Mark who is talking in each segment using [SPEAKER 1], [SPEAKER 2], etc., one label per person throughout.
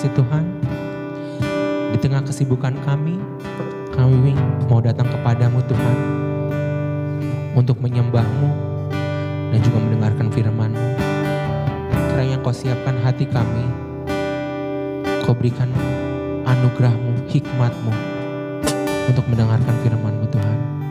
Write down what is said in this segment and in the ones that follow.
[SPEAKER 1] kasih Tuhan, di tengah kesibukan kami mau datang kepadamu Tuhan, untuk menyembah-Mu dan juga mendengarkan firman-Mu. Kiranya Kau siapkan hati kami, Kau berikan anugerah-Mu, hikmat-Mu untuk mendengarkan firman-Mu Tuhan.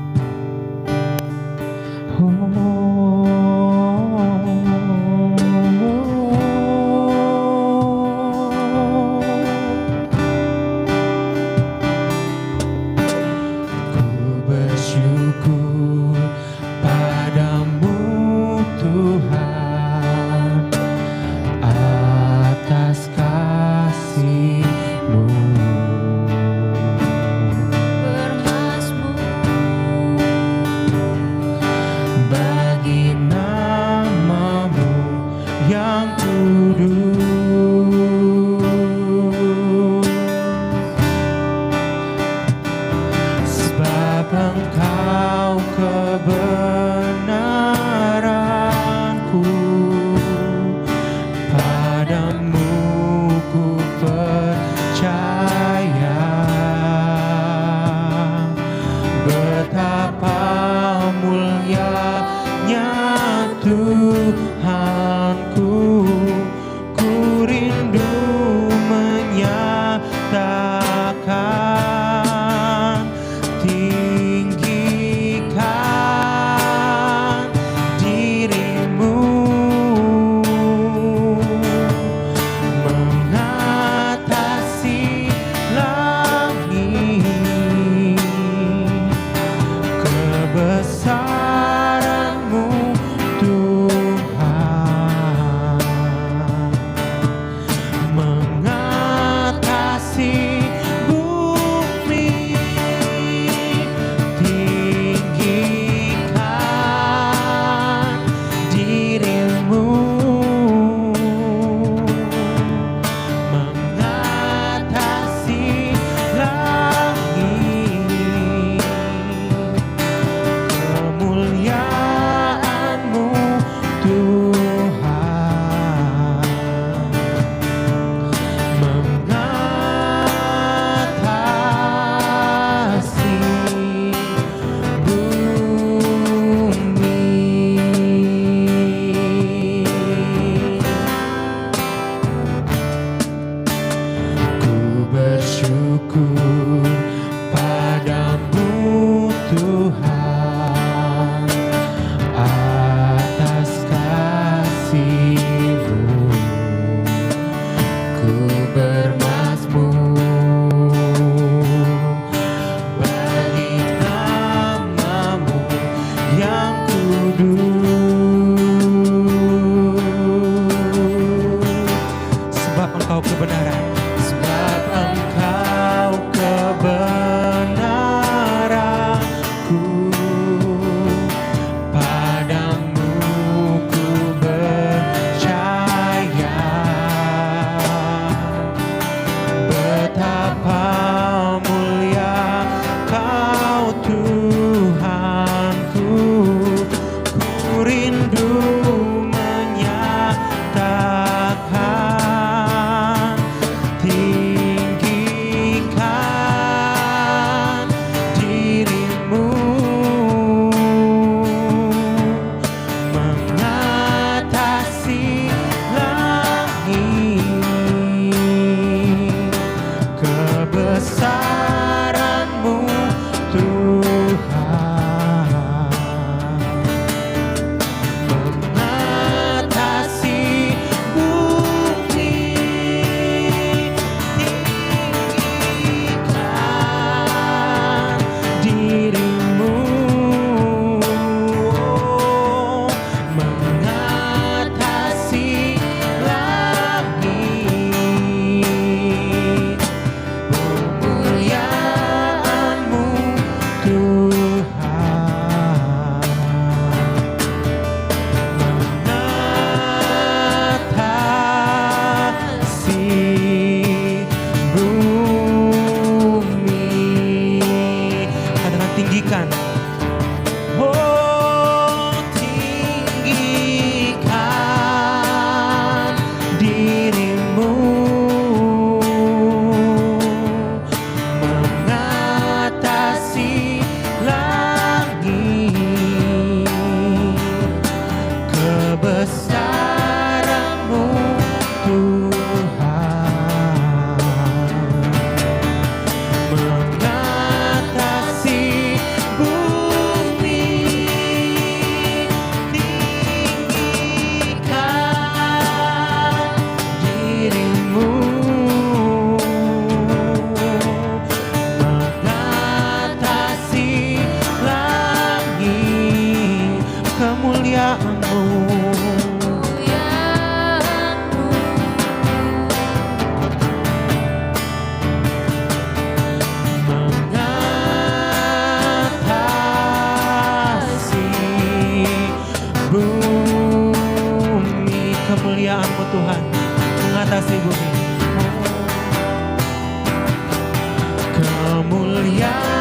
[SPEAKER 1] mengatasi bumi.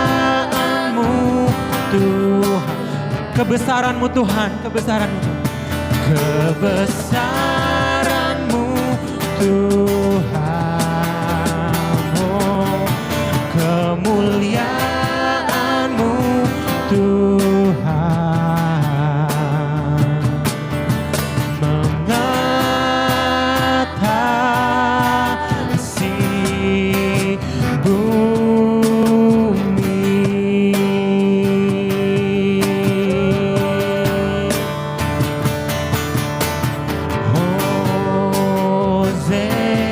[SPEAKER 1] Kemuliaan-Mu Tuhan, kebesaran-Mu Tuhan, kebesaran-Mu, kebesaran-Mu Tuhan, oh, kemuliaan-Mu Tuhan, mengatasi bumi. Hosea.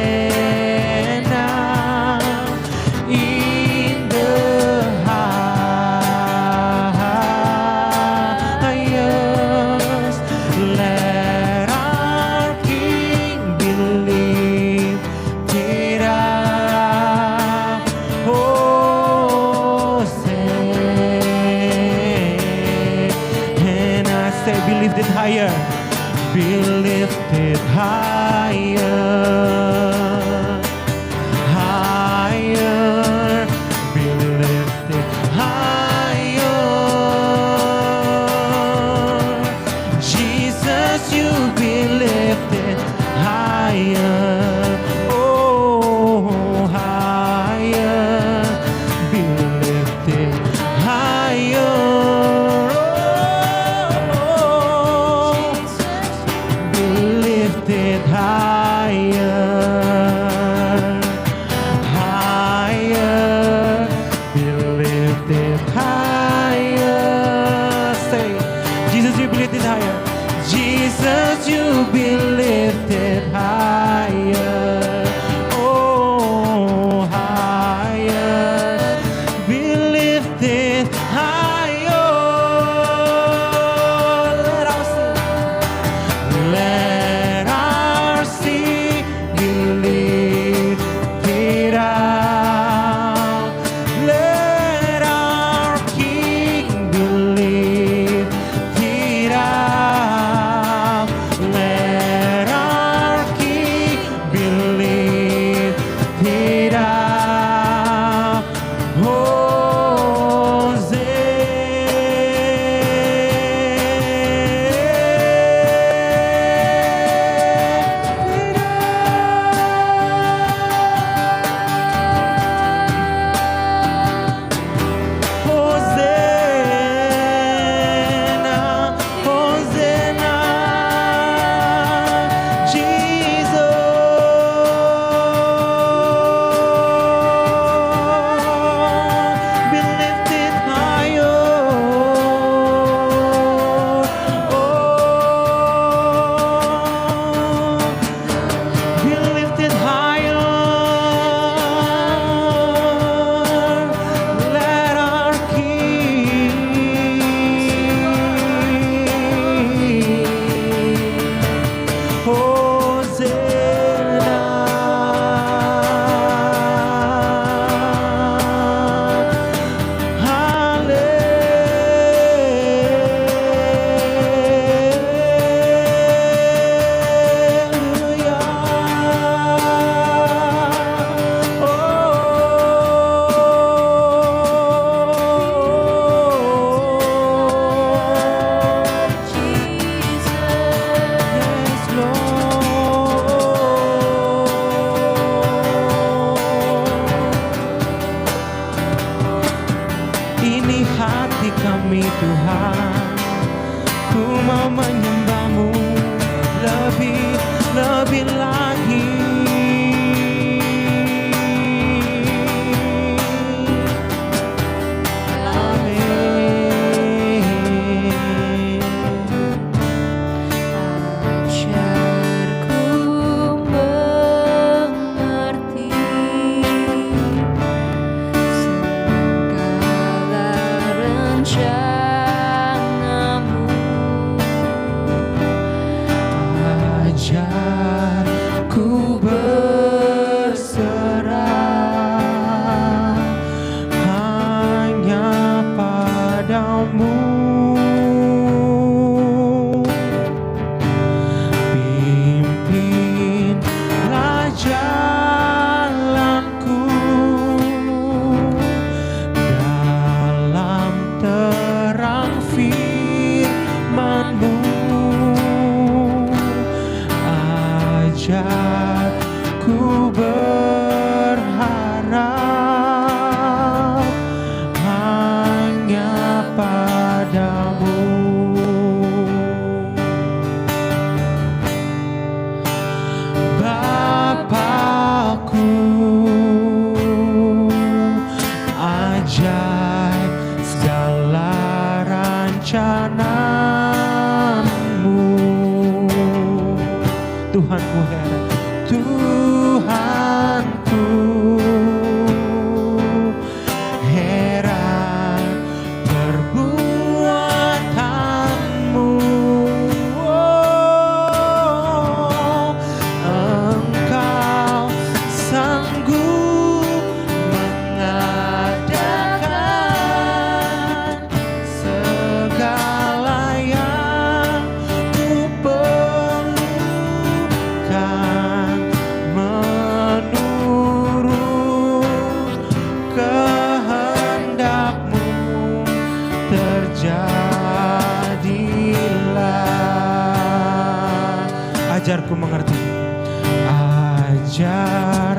[SPEAKER 1] ajar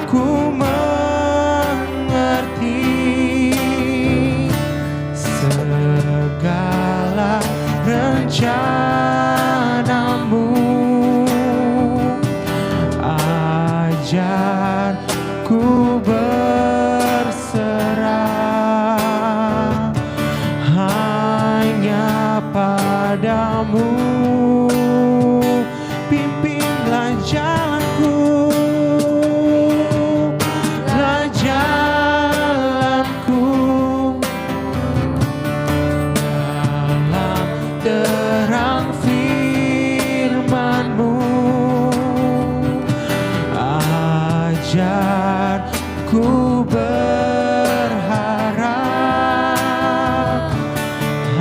[SPEAKER 1] ku mengerti segala rencanamu. Ajar ku berserah hanya padamu. Pimpinlah jalanku, lah jalanku dalam terang firman-Mu. Ajar ku berharap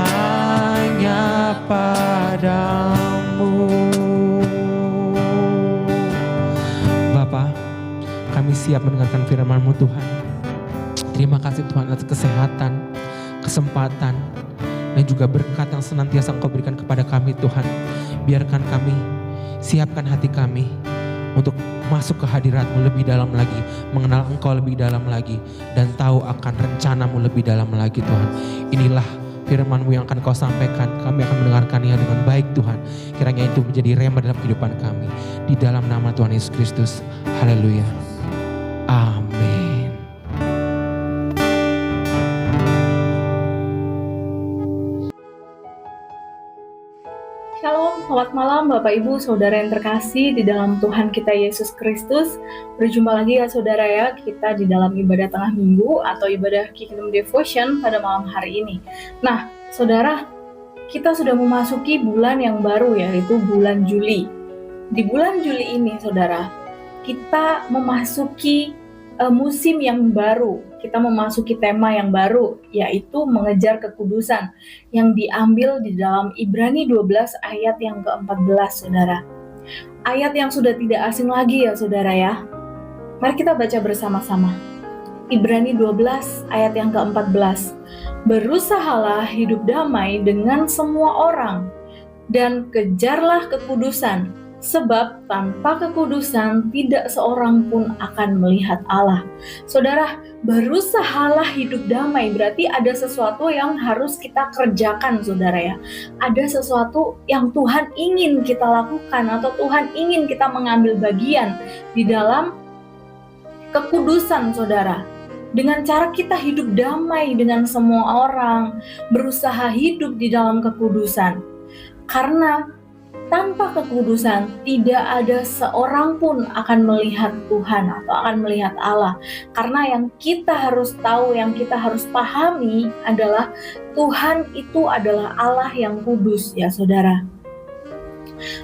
[SPEAKER 1] hanya padamu. Bapa, kami siap mendengarkan firman-Mu Tuhan. Terima kasih Tuhan atas kesehatan, kesempatan, dan juga berkat yang senantiasa Engkau berikan kepada kami Tuhan. Biarkan kami, siapkan hati kami untuk masuk ke hadirat-Mu lebih dalam lagi, mengenal Engkau lebih dalam lagi, dan tahu akan rencana-Mu lebih dalam lagi Tuhan. Inilah firman-Mu yang akan Kau sampaikan, kami akan mendengarkannya dengan baik Tuhan. Kiranya itu menjadi rema dalam kehidupan kami. Di dalam nama Tuhan Yesus Kristus, haleluya, amin.
[SPEAKER 2] Shalom, selamat malam Bapak Ibu Saudara yang terkasih di dalam Tuhan kita Yesus Kristus. Berjumpa lagi ya saudara ya, kita di dalam ibadah tengah minggu atau ibadah Kingdom Devotion pada malam hari ini. Nah saudara, kita sudah memasuki bulan yang baru yaitu bulan Juli. Di bulan Juli ini saudara, kita memasuki musim yang baru. Kita memasuki tema yang baru, yaitu mengejar kekudusan, yang diambil di dalam Ibrani 12 ayat yang ke-14, saudara. Ayat yang sudah tidak asing lagi ya, saudara ya. Mari kita baca bersama-sama. Ibrani 12 ayat yang ke-14. Berusahalah hidup damai dengan semua orang, dan kejarlah kekudusan, sebab tanpa kekudusan tidak seorang pun akan melihat Allah. Saudara, berusahalah hidup damai berarti ada sesuatu yang harus kita kerjakan saudara ya. Ada sesuatu yang Tuhan ingin kita lakukan atau Tuhan ingin kita mengambil bagian di dalam kekudusan saudara. Dengan cara kita hidup damai dengan semua orang, berusaha hidup di dalam kekudusan. Karena tanpa kekudusan, tidak ada seorang pun akan melihat Tuhan atau akan melihat Allah. Karena yang kita harus tahu, yang kita harus pahami adalah Tuhan itu adalah Allah yang kudus ya saudara.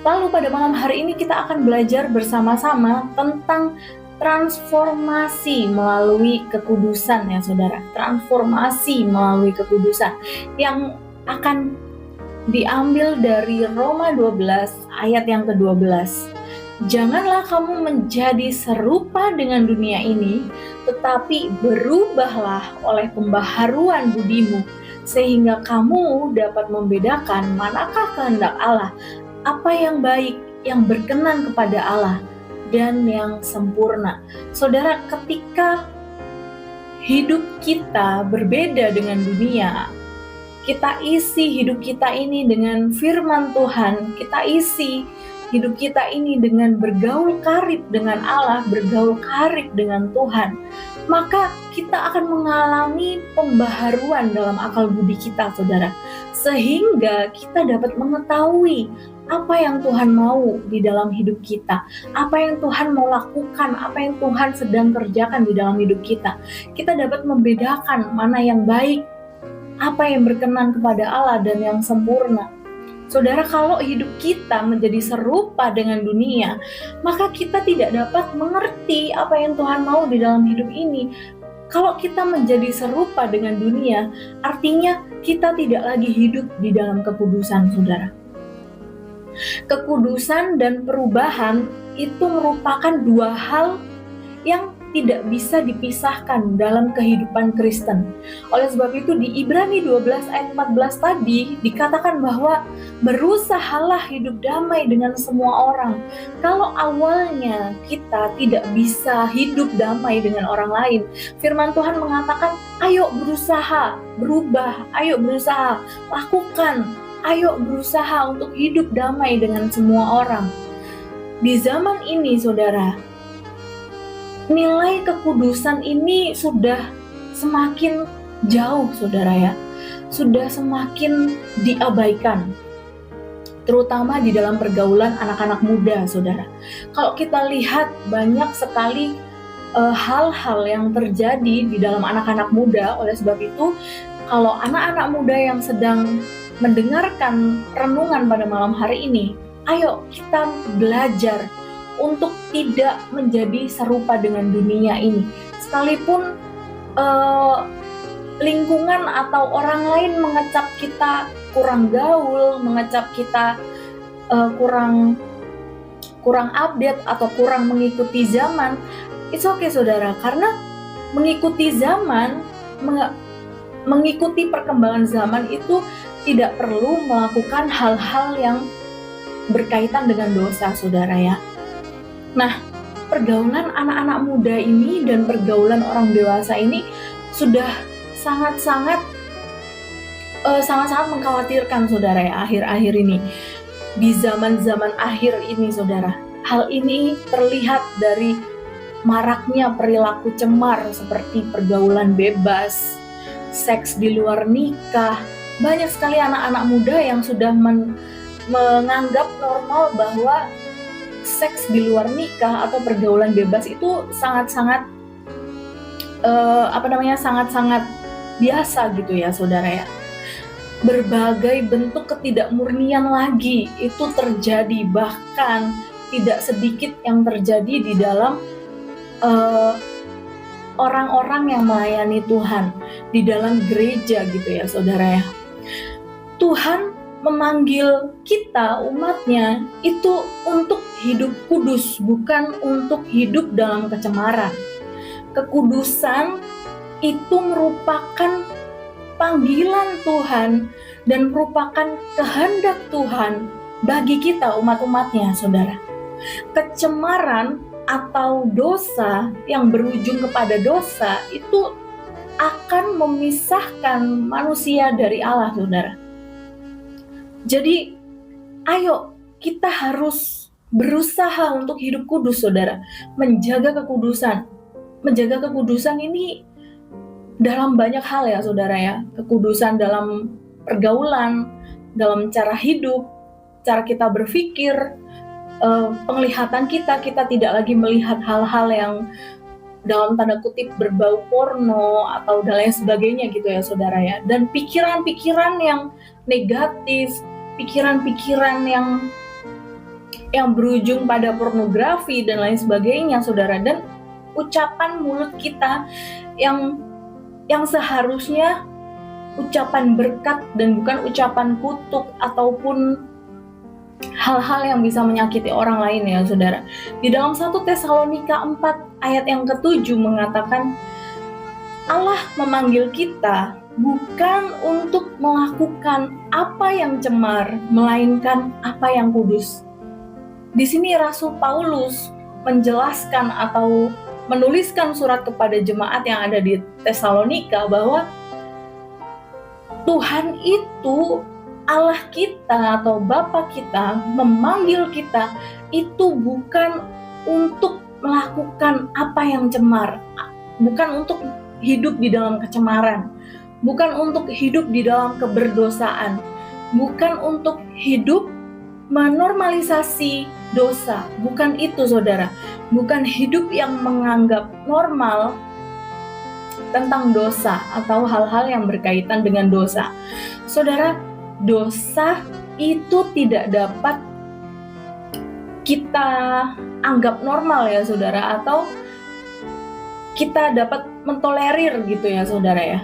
[SPEAKER 2] Lalu pada malam hari ini kita akan belajar bersama-sama tentang transformasi melalui kekudusan ya saudara. Transformasi melalui kekudusan yang akan diambil dari Roma 12 ayat yang ke-12. Janganlah kamu menjadi serupa dengan dunia ini, tetapi berubahlah oleh pembaharuan budimu, sehingga kamu dapat membedakan manakah kehendak Allah, apa yang baik, yang berkenan kepada Allah, dan yang sempurna. Saudara, ketika hidup kita berbeda dengan dunia, kita isi hidup kita ini dengan firman Tuhan, kita isi hidup kita ini dengan bergaul karib dengan Allah, bergaul karib dengan Tuhan, maka kita akan mengalami pembaharuan dalam akal budi kita, saudara. Sehingga kita dapat mengetahui apa yang Tuhan mau di dalam hidup kita, apa yang Tuhan mau lakukan, apa yang Tuhan sedang kerjakan di dalam hidup kita. Kita dapat membedakan mana yang baik, apa yang berkenan kepada Allah dan yang sempurna. Saudara, kalau hidup kita menjadi serupa dengan dunia, maka kita tidak dapat mengerti apa yang Tuhan mau di dalam hidup ini. Kalau kita menjadi serupa dengan dunia, artinya kita tidak lagi hidup di dalam kekudusan, saudara. Kekudusan dan perubahan itu merupakan dua hal yang tidak bisa dipisahkan dalam kehidupan Kristen. Oleh sebab itu di Ibrani 12 ayat 14 tadi dikatakan bahwa berusahalah hidup damai dengan semua orang. Kalau awalnya kita tidak bisa hidup damai dengan orang lain, firman Tuhan mengatakan, ayo berusaha, berubah, ayo berusaha, lakukan, ayo berusaha untuk hidup damai dengan semua orang. Di zaman ini, saudara, nilai kekudusan ini sudah semakin jauh, saudara ya. Sudah semakin diabaikan. Terutama di dalam pergaulan anak-anak muda, saudara. Kalau kita lihat banyak sekali hal-hal yang terjadi di dalam anak-anak muda. Oleh sebab itu, kalau anak-anak muda yang sedang mendengarkan renungan pada malam hari ini, ayo kita belajar untuk tidak menjadi serupa dengan dunia ini. Sekalipun lingkungan atau orang lain mengecap kita kurang gaul, mengecap kita kurang update atau kurang mengikuti zaman, it's okay, saudara, karena mengikuti zaman, mengikuti perkembangan zaman itu tidak perlu melakukan hal-hal yang berkaitan dengan dosa, saudara ya. Nah, pergaulan anak-anak muda ini dan pergaulan orang dewasa ini sudah sangat-sangat mengkhawatirkan, saudara ya, akhir-akhir ini. Di zaman-zaman akhir ini, saudara, hal ini terlihat dari maraknya perilaku cemar seperti pergaulan bebas, seks di luar nikah. Banyak sekali anak-anak muda yang sudah menganggap normal bahwa seks di luar nikah atau pergaulan bebas itu sangat-sangat sangat-sangat biasa gitu ya, saudara ya. Berbagai bentuk ketidakmurnian lagi itu terjadi, bahkan tidak sedikit yang terjadi di dalam orang-orang yang melayani Tuhan di dalam gereja gitu ya, saudara ya. Tuhan memanggil kita, umatnya, itu untuk hidup kudus, bukan untuk hidup dalam kecemaran. Kekudusan itu merupakan panggilan Tuhan dan merupakan kehendak Tuhan bagi kita, umat-umatnya, saudara. Kecemaran atau dosa yang berujung kepada dosa itu akan memisahkan manusia dari Allah, saudara. Jadi, ayo kita harus berusaha untuk hidup kudus, saudara. Menjaga kekudusan. Menjaga kekudusan ini dalam banyak hal ya, saudara ya. Kekudusan dalam pergaulan, dalam cara hidup, cara kita berpikir, penglihatan kita tidak lagi melihat hal-hal yang dalam tanda kutip berbau porno atau dan lain sebagainya gitu ya, saudara ya. Dan pikiran-pikiran yang negatif, pikiran-pikiran yang berujung pada pornografi dan lain sebagainya, saudara. Dan ucapan mulut kita yang seharusnya ucapan berkat dan bukan ucapan kutuk ataupun hal-hal yang bisa menyakiti orang lain ya, saudara. Di dalam 1 Tesalonika 4 ayat yang ke-7 mengatakan, Allah memanggil kita bukan untuk melakukan apa yang cemar, melainkan apa yang kudus. Di sini Rasul Paulus menjelaskan atau menuliskan surat kepada jemaat yang ada di Tesalonika bahwa Tuhan itu, Allah kita atau Bapa kita, memanggil kita itu bukan untuk melakukan apa yang cemar, bukan untuk hidup di dalam kecemaran, bukan untuk hidup di dalam keberdosaan, bukan untuk hidup menormalisasi dosa, bukan itu, saudara. Bukan hidup yang menganggap normal tentang dosa atau hal-hal yang berkaitan dengan dosa. Saudara, dosa itu tidak dapat kita anggap normal ya, saudara, atau kita dapat mentolerir gitu ya, saudara ya.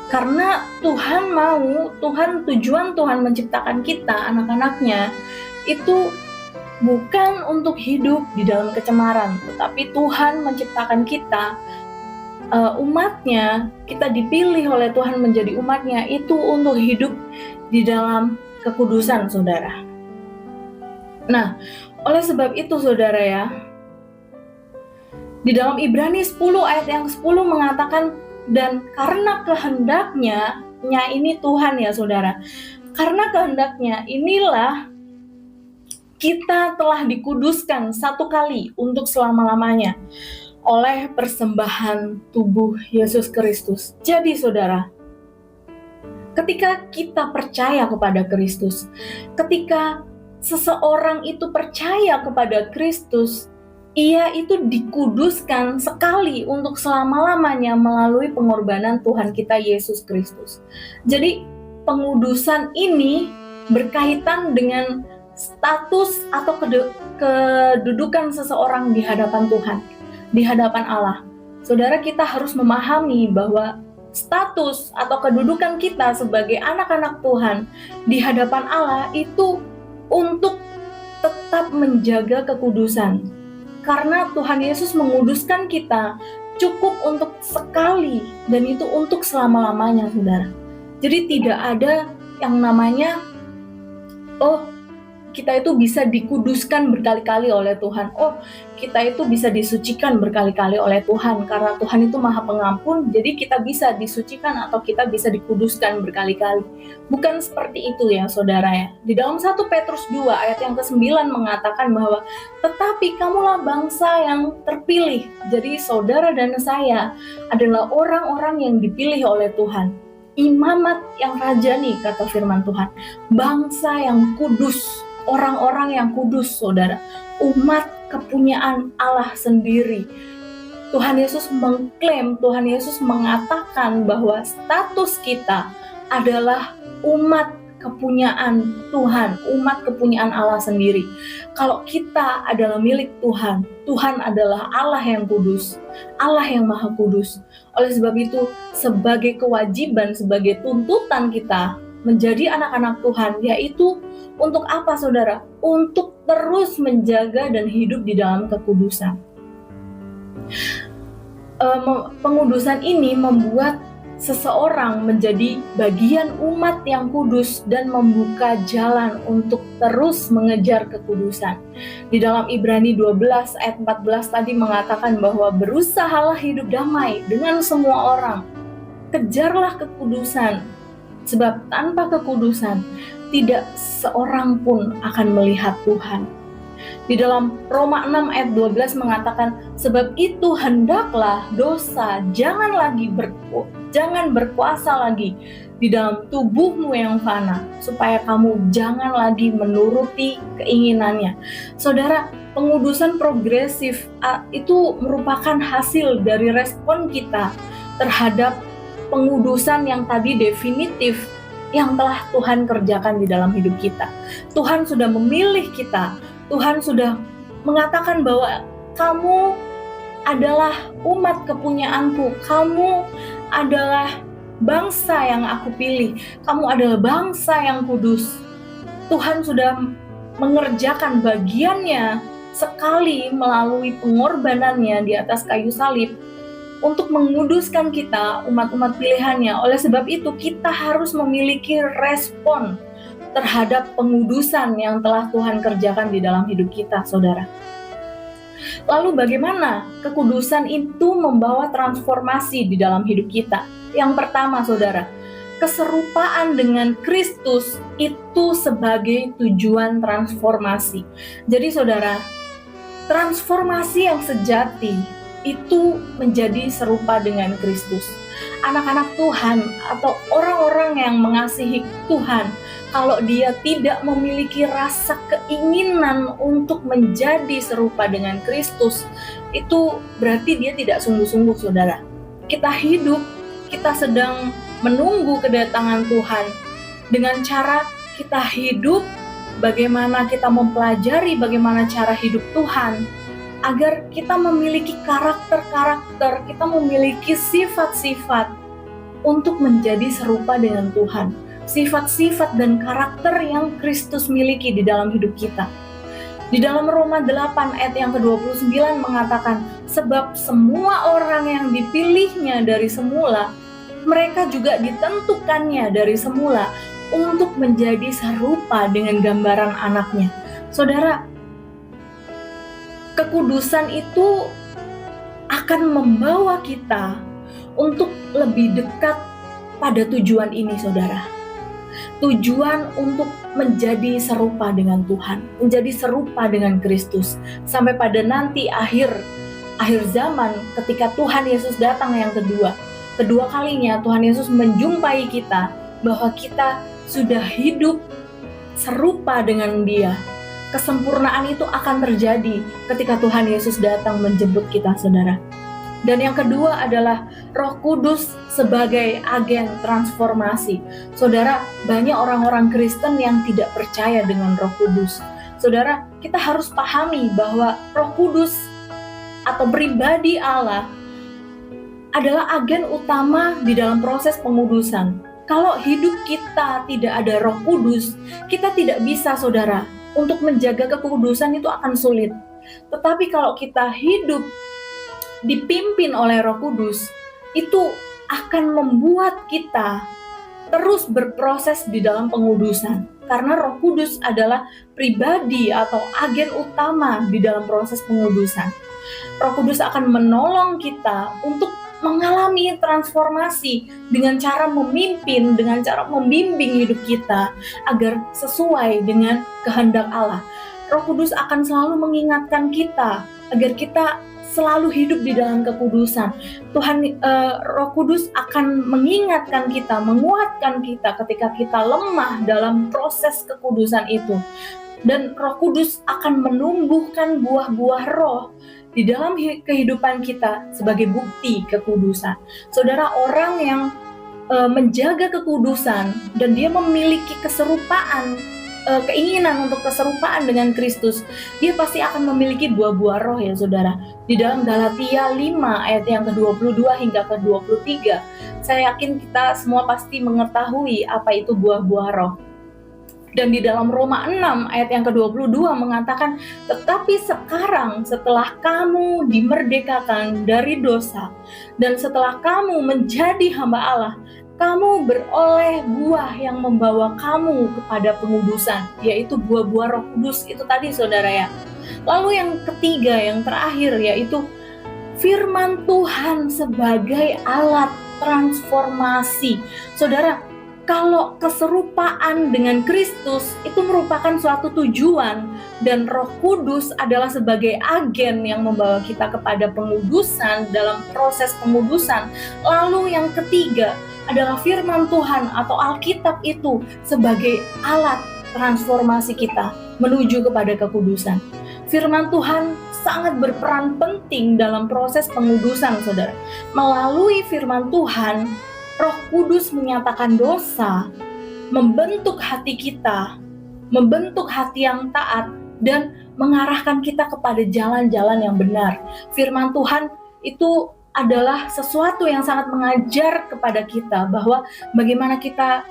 [SPEAKER 2] Karena tujuan Tuhan menciptakan kita, anak-anaknya, itu bukan untuk hidup di dalam kecemaran, tetapi Tuhan menciptakan kita, umatnya, kita dipilih oleh Tuhan menjadi umatnya itu untuk hidup di dalam kekudusan, saudara. Nah, oleh sebab itu saudara ya, di dalam Ibrani 10 ayat yang 10 mengatakan, dan karena kehendaknya, ini Tuhan ya saudara, karena kehendaknya inilah kita telah dikuduskan satu kali untuk selama-lamanya oleh persembahan tubuh Yesus Kristus. Jadi saudara, ketika kita percaya kepada Kristus, ketika seseorang itu percaya kepada Kristus, ia itu dikuduskan sekali untuk selama-lamanya melalui pengorbanan Tuhan kita Yesus Kristus. Jadi pengudusan ini berkaitan dengan status atau kedudukan seseorang di hadapan Tuhan, di hadapan Allah. Saudara, kita harus memahami bahwa status atau kedudukan kita sebagai anak-anak Tuhan di hadapan Allah itu untuk tetap menjaga kekudusan. Karena Tuhan Yesus menguduskan kita cukup untuk sekali, dan itu untuk selama-lamanya, saudara. Jadi tidak ada yang namanya, kita itu bisa dikuduskan berkali-kali oleh Tuhan. Kita itu bisa disucikan berkali-kali oleh Tuhan. Karena Tuhan itu Maha Pengampun, jadi kita bisa disucikan atau kita bisa dikuduskan berkali-kali. Bukan seperti itu ya saudara ya. Di dalam 1 Petrus 2 ayat yang ke-9 mengatakan bahwa tetapi kamulah bangsa yang terpilih. Jadi saudara dan saya adalah orang-orang yang dipilih oleh Tuhan. Imamat yang rajani, kata firman Tuhan. Bangsa yang kudus. Orang-orang yang kudus, saudara, umat kepunyaan Allah sendiri. Tuhan Yesus mengklaim, Tuhan Yesus mengatakan bahwa status kita adalah umat kepunyaan Tuhan, umat kepunyaan Allah sendiri. Kalau kita adalah milik Tuhan, Tuhan adalah Allah yang kudus, Allah yang maha kudus. Oleh sebab itu, sebagai kewajiban, sebagai tuntutan kita menjadi anak-anak Tuhan, yaitu untuk apa saudara? Untuk terus menjaga dan hidup di dalam kekudusan. Pengudusan ini membuat seseorang menjadi bagian umat yang kudus dan membuka jalan untuk terus mengejar kekudusan. Di dalam Ibrani 12 ayat 14 tadi mengatakan bahwa berusahalah hidup damai dengan semua orang. Kejarlah kekudusan, sebab tanpa kekudusan tidak seorang pun akan melihat Tuhan. Di dalam Roma 6 ayat 12 mengatakan, sebab itu hendaklah dosa jangan berkuasa lagi di dalam tubuhmu yang fana, supaya kamu jangan lagi menuruti keinginannya. Saudara, pengudusan progresif itu merupakan hasil dari respon kita terhadap pengudusan yang tadi definitif yang telah Tuhan kerjakan di dalam hidup kita. Tuhan sudah memilih kita. Tuhan sudah mengatakan bahwa kamu adalah umat kepunyaanku. Kamu adalah bangsa yang aku pilih. Kamu adalah bangsa yang kudus. Tuhan sudah mengerjakan bagiannya sekali melalui pengorbanannya di atas kayu salib untuk menguduskan kita, umat-umat pilihannya. Oleh sebab itu, kita harus memiliki respon terhadap pengudusan yang telah Tuhan kerjakan di dalam hidup kita, saudara. Lalu bagaimana kekudusan itu membawa transformasi di dalam hidup kita? Yang pertama, saudara, keserupaan dengan Kristus itu sebagai tujuan transformasi. Jadi, saudara, transformasi yang sejati itu menjadi serupa dengan Kristus. Anak-anak Tuhan atau orang-orang yang mengasihi Tuhan, kalau dia tidak memiliki rasa keinginan untuk menjadi serupa dengan Kristus, itu berarti dia tidak sungguh-sungguh, saudara. Kita hidup, kita sedang menunggu kedatangan Tuhan dengan cara kita hidup, bagaimana kita mempelajari bagaimana cara hidup Tuhan, agar kita memiliki karakter-karakter, kita memiliki sifat-sifat untuk menjadi serupa dengan Tuhan. Sifat-sifat dan karakter yang Kristus miliki di dalam hidup kita. Di dalam Roma 8 ayat yang ke-29 mengatakan, sebab semua orang yang dipilihnya dari semula, mereka juga ditentukannya dari semula untuk menjadi serupa dengan gambaran anaknya. Saudara, kekudusan itu akan membawa kita untuk lebih dekat pada tujuan ini, saudara. Tujuan untuk menjadi serupa dengan Tuhan, menjadi serupa dengan Kristus, sampai pada nanti akhir zaman ketika Tuhan Yesus datang yang kedua kalinya Tuhan Yesus menjumpai kita bahwa kita sudah hidup serupa dengan Dia. Kesempurnaan itu akan terjadi ketika Tuhan Yesus datang menjemput kita, saudara. Dan yang kedua adalah Roh Kudus sebagai agen transformasi. Saudara, banyak orang-orang Kristen yang tidak percaya dengan Roh Kudus. Saudara, kita harus pahami bahwa Roh Kudus atau pribadi Allah adalah agen utama di dalam proses pengudusan. Kalau hidup kita tidak ada Roh Kudus, kita tidak bisa, saudara, untuk menjaga kekudusan itu akan sulit. Tetapi kalau kita hidup dipimpin oleh Roh Kudus, itu akan membuat kita terus berproses di dalam pengudusan. Karena Roh Kudus adalah pribadi atau agen utama di dalam proses pengudusan. Roh Kudus akan menolong kita untuk mengalami transformasi dengan cara memimpin, dengan cara membimbing hidup kita agar sesuai dengan kehendak Allah. Roh Kudus akan selalu mengingatkan kita agar kita selalu hidup di dalam kekudusan. Roh Kudus akan mengingatkan kita, menguatkan kita ketika kita lemah dalam proses kekudusan itu. Dan Roh Kudus akan menumbuhkan buah-buah roh di dalam kehidupan kita sebagai bukti kekudusan. Saudara, orang yang menjaga kekudusan dan dia memiliki keserupaan, keinginan untuk keserupaan dengan Kristus, dia pasti akan memiliki buah-buah roh, ya saudara. Di dalam Galatia 5 ayat yang ke-22 hingga ke-23, saya yakin kita semua pasti mengetahui apa itu buah-buah roh. Dan di dalam Roma 6 ayat yang ke-22 mengatakan, tetapi sekarang setelah kamu dimerdekakan dari dosa dan setelah kamu menjadi hamba Allah, kamu beroleh buah yang membawa kamu kepada pengudusan, yaitu buah-buah Roh Kudus itu tadi, saudara ya. Lalu yang ketiga, yang terakhir, yaitu firman Tuhan sebagai alat transformasi. Saudara, kalau keserupaan dengan Kristus itu merupakan suatu tujuan dan Roh Kudus adalah sebagai agen yang membawa kita kepada pengudusan dalam proses pengudusan. Lalu yang ketiga adalah firman Tuhan atau Alkitab itu sebagai alat transformasi kita menuju kepada kekudusan. Firman Tuhan sangat berperan penting dalam proses pengudusan, saudara. Melalui firman Tuhan, Roh Kudus menyatakan dosa, membentuk hati kita, membentuk hati yang taat, dan mengarahkan kita kepada jalan-jalan yang benar. Firman Tuhan itu adalah sesuatu yang sangat mengajar kepada kita bahwa bagaimana kita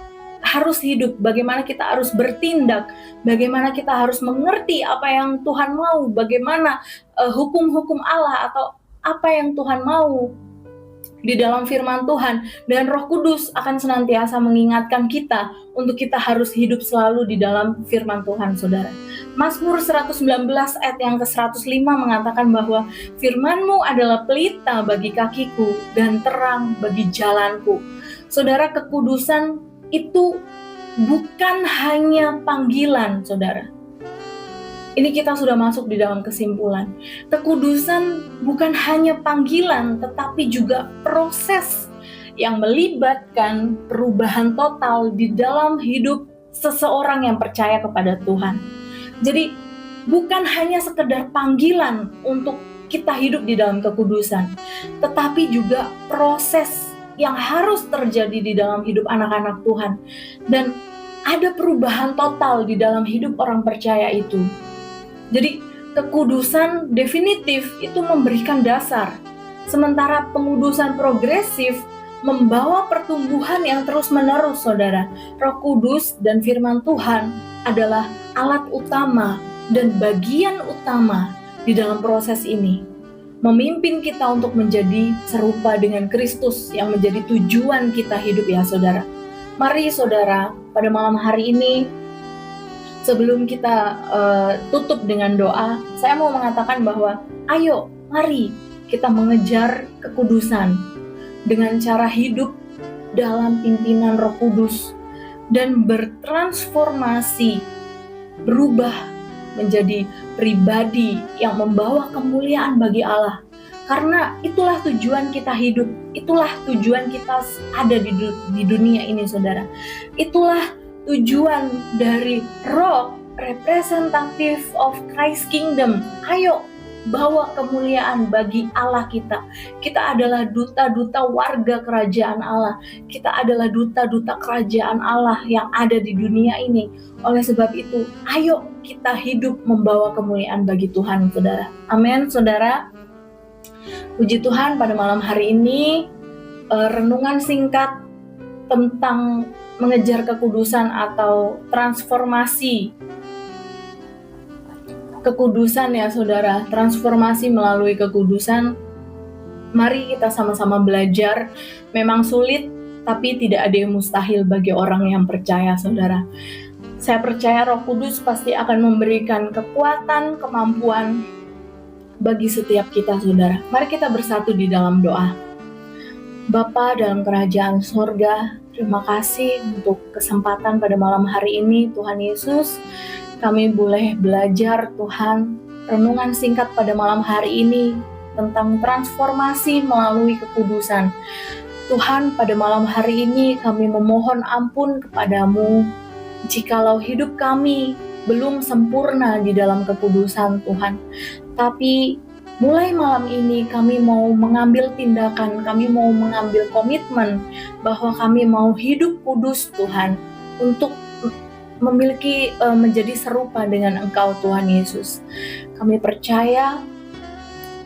[SPEAKER 2] harus hidup, bagaimana kita harus bertindak, bagaimana kita harus mengerti apa yang Tuhan mau, bagaimana hukum-hukum Allah atau apa yang Tuhan mau di dalam firman Tuhan. Dan Roh Kudus akan senantiasa mengingatkan kita untuk kita harus hidup selalu di dalam firman Tuhan, saudara. Mazmur 119 ayat yang ke-105 mengatakan bahwa firman-Mu adalah pelita bagi kakiku dan terang bagi jalanku. Saudara, kekudusan itu bukan hanya panggilan, saudara. Ini kita sudah masuk di dalam kesimpulan. Kekudusan bukan hanya panggilan, tetapi juga proses yang melibatkan perubahan total di dalam hidup seseorang yang percaya kepada Tuhan. Jadi bukan hanya sekedar panggilan untuk kita hidup di dalam kekudusan, tetapi juga proses yang harus terjadi di dalam hidup anak-anak Tuhan. Dan ada perubahan total di dalam hidup orang percaya itu. Jadi kekudusan definitif itu memberikan dasar, sementara pengudusan progresif membawa pertumbuhan yang terus-menerus, saudara. Roh Kudus dan firman Tuhan adalah alat utama dan bagian utama di dalam proses ini, memimpin kita untuk menjadi serupa dengan Kristus yang menjadi tujuan kita hidup ya saudara. Mari saudara, pada malam hari ini sebelum kita tutup dengan doa, saya mau mengatakan bahwa ayo mari kita mengejar kekudusan dengan cara hidup dalam pimpinan Roh Kudus dan bertransformasi, berubah menjadi pribadi yang membawa kemuliaan bagi Allah. Karena itulah tujuan kita hidup, itulah tujuan kita ada di dunia ini saudara. Itulah tujuan dari Roh, representative of Christ Kingdom. Ayo bawa kemuliaan bagi Allah kita. Kita adalah duta-duta warga kerajaan Allah. Kita adalah duta-duta kerajaan Allah yang ada di dunia ini. Oleh sebab itu, ayo kita hidup membawa kemuliaan bagi Tuhan, saudara. Amin, saudara. Puji Tuhan, pada malam hari ini renungan singkat tentang mengejar kekudusan atau transformasi kekudusan ya saudara, transformasi melalui kekudusan. Mari kita sama-sama belajar. Memang sulit, tapi tidak ada yang mustahil bagi orang yang percaya saudara. Saya percaya Roh Kudus pasti akan memberikan kekuatan, kemampuan bagi setiap kita saudara. Mari kita bersatu di dalam doa. Bapa dalam kerajaan sorga, terima kasih untuk kesempatan pada malam hari ini Tuhan Yesus. Kami boleh belajar Tuhan, renungan singkat pada malam hari ini tentang transformasi melalui kekudusan. Tuhan, pada malam hari ini kami memohon ampun kepadamu jikalau hidup kami belum sempurna di dalam kekudusan Tuhan. Tapi mulai malam ini kami mau mengambil tindakan, kami mau mengambil komitmen bahwa kami mau hidup kudus Tuhan untuk memiliki menjadi serupa dengan Engkau Tuhan Yesus. Kami percaya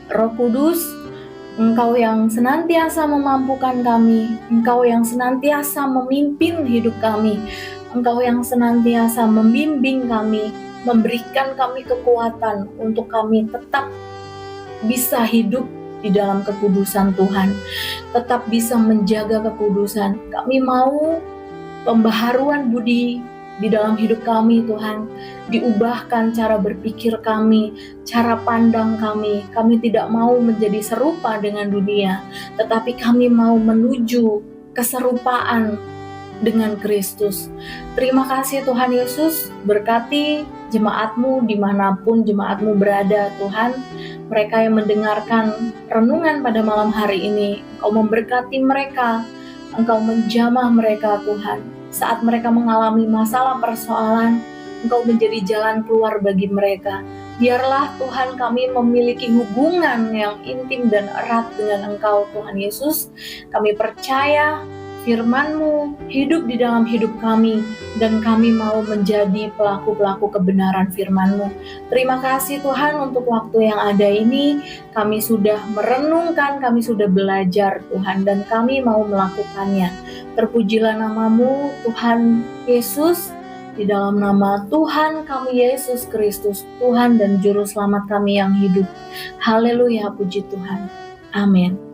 [SPEAKER 2] Roh Kudus, Engkau yang senantiasa memampukan kami, Engkau yang senantiasa memimpin hidup kami, Engkau yang senantiasa membimbing kami, memberikan kami kekuatan untuk kami tetap bisa hidup di dalam kekudusan Tuhan, tetap bisa menjaga kekudusan. Kami mau pembaharuan budi di dalam hidup kami Tuhan, diubahkan cara berpikir kami, cara pandang kami. Kami tidak mau menjadi serupa dengan dunia, tetapi kami mau menuju keserupaan dengan Kristus. Terima kasih Tuhan Yesus, berkati jemaat-Mu dimanapun jemaat-Mu berada Tuhan. Mereka yang mendengarkan renungan pada malam hari ini, Engkau memberkati mereka, Engkau menjamah mereka Tuhan. Saat mereka mengalami masalah persoalan, Engkau menjadi jalan keluar bagi mereka. Biarlah Tuhan kami memiliki hubungan yang intim dan erat dengan Engkau Tuhan Yesus. Kami percaya firman-Mu hidup di dalam hidup kami, dan kami mau menjadi pelaku-pelaku kebenaran firman-Mu. Terima kasih Tuhan untuk waktu yang ada ini. Kami sudah merenungkan, kami sudah belajar Tuhan, dan kami mau melakukannya. Terpujilah nama-Mu Tuhan Yesus, di dalam nama Tuhan kami Yesus Kristus, Tuhan dan Juru Selamat kami yang hidup. Haleluya, puji Tuhan. Amin.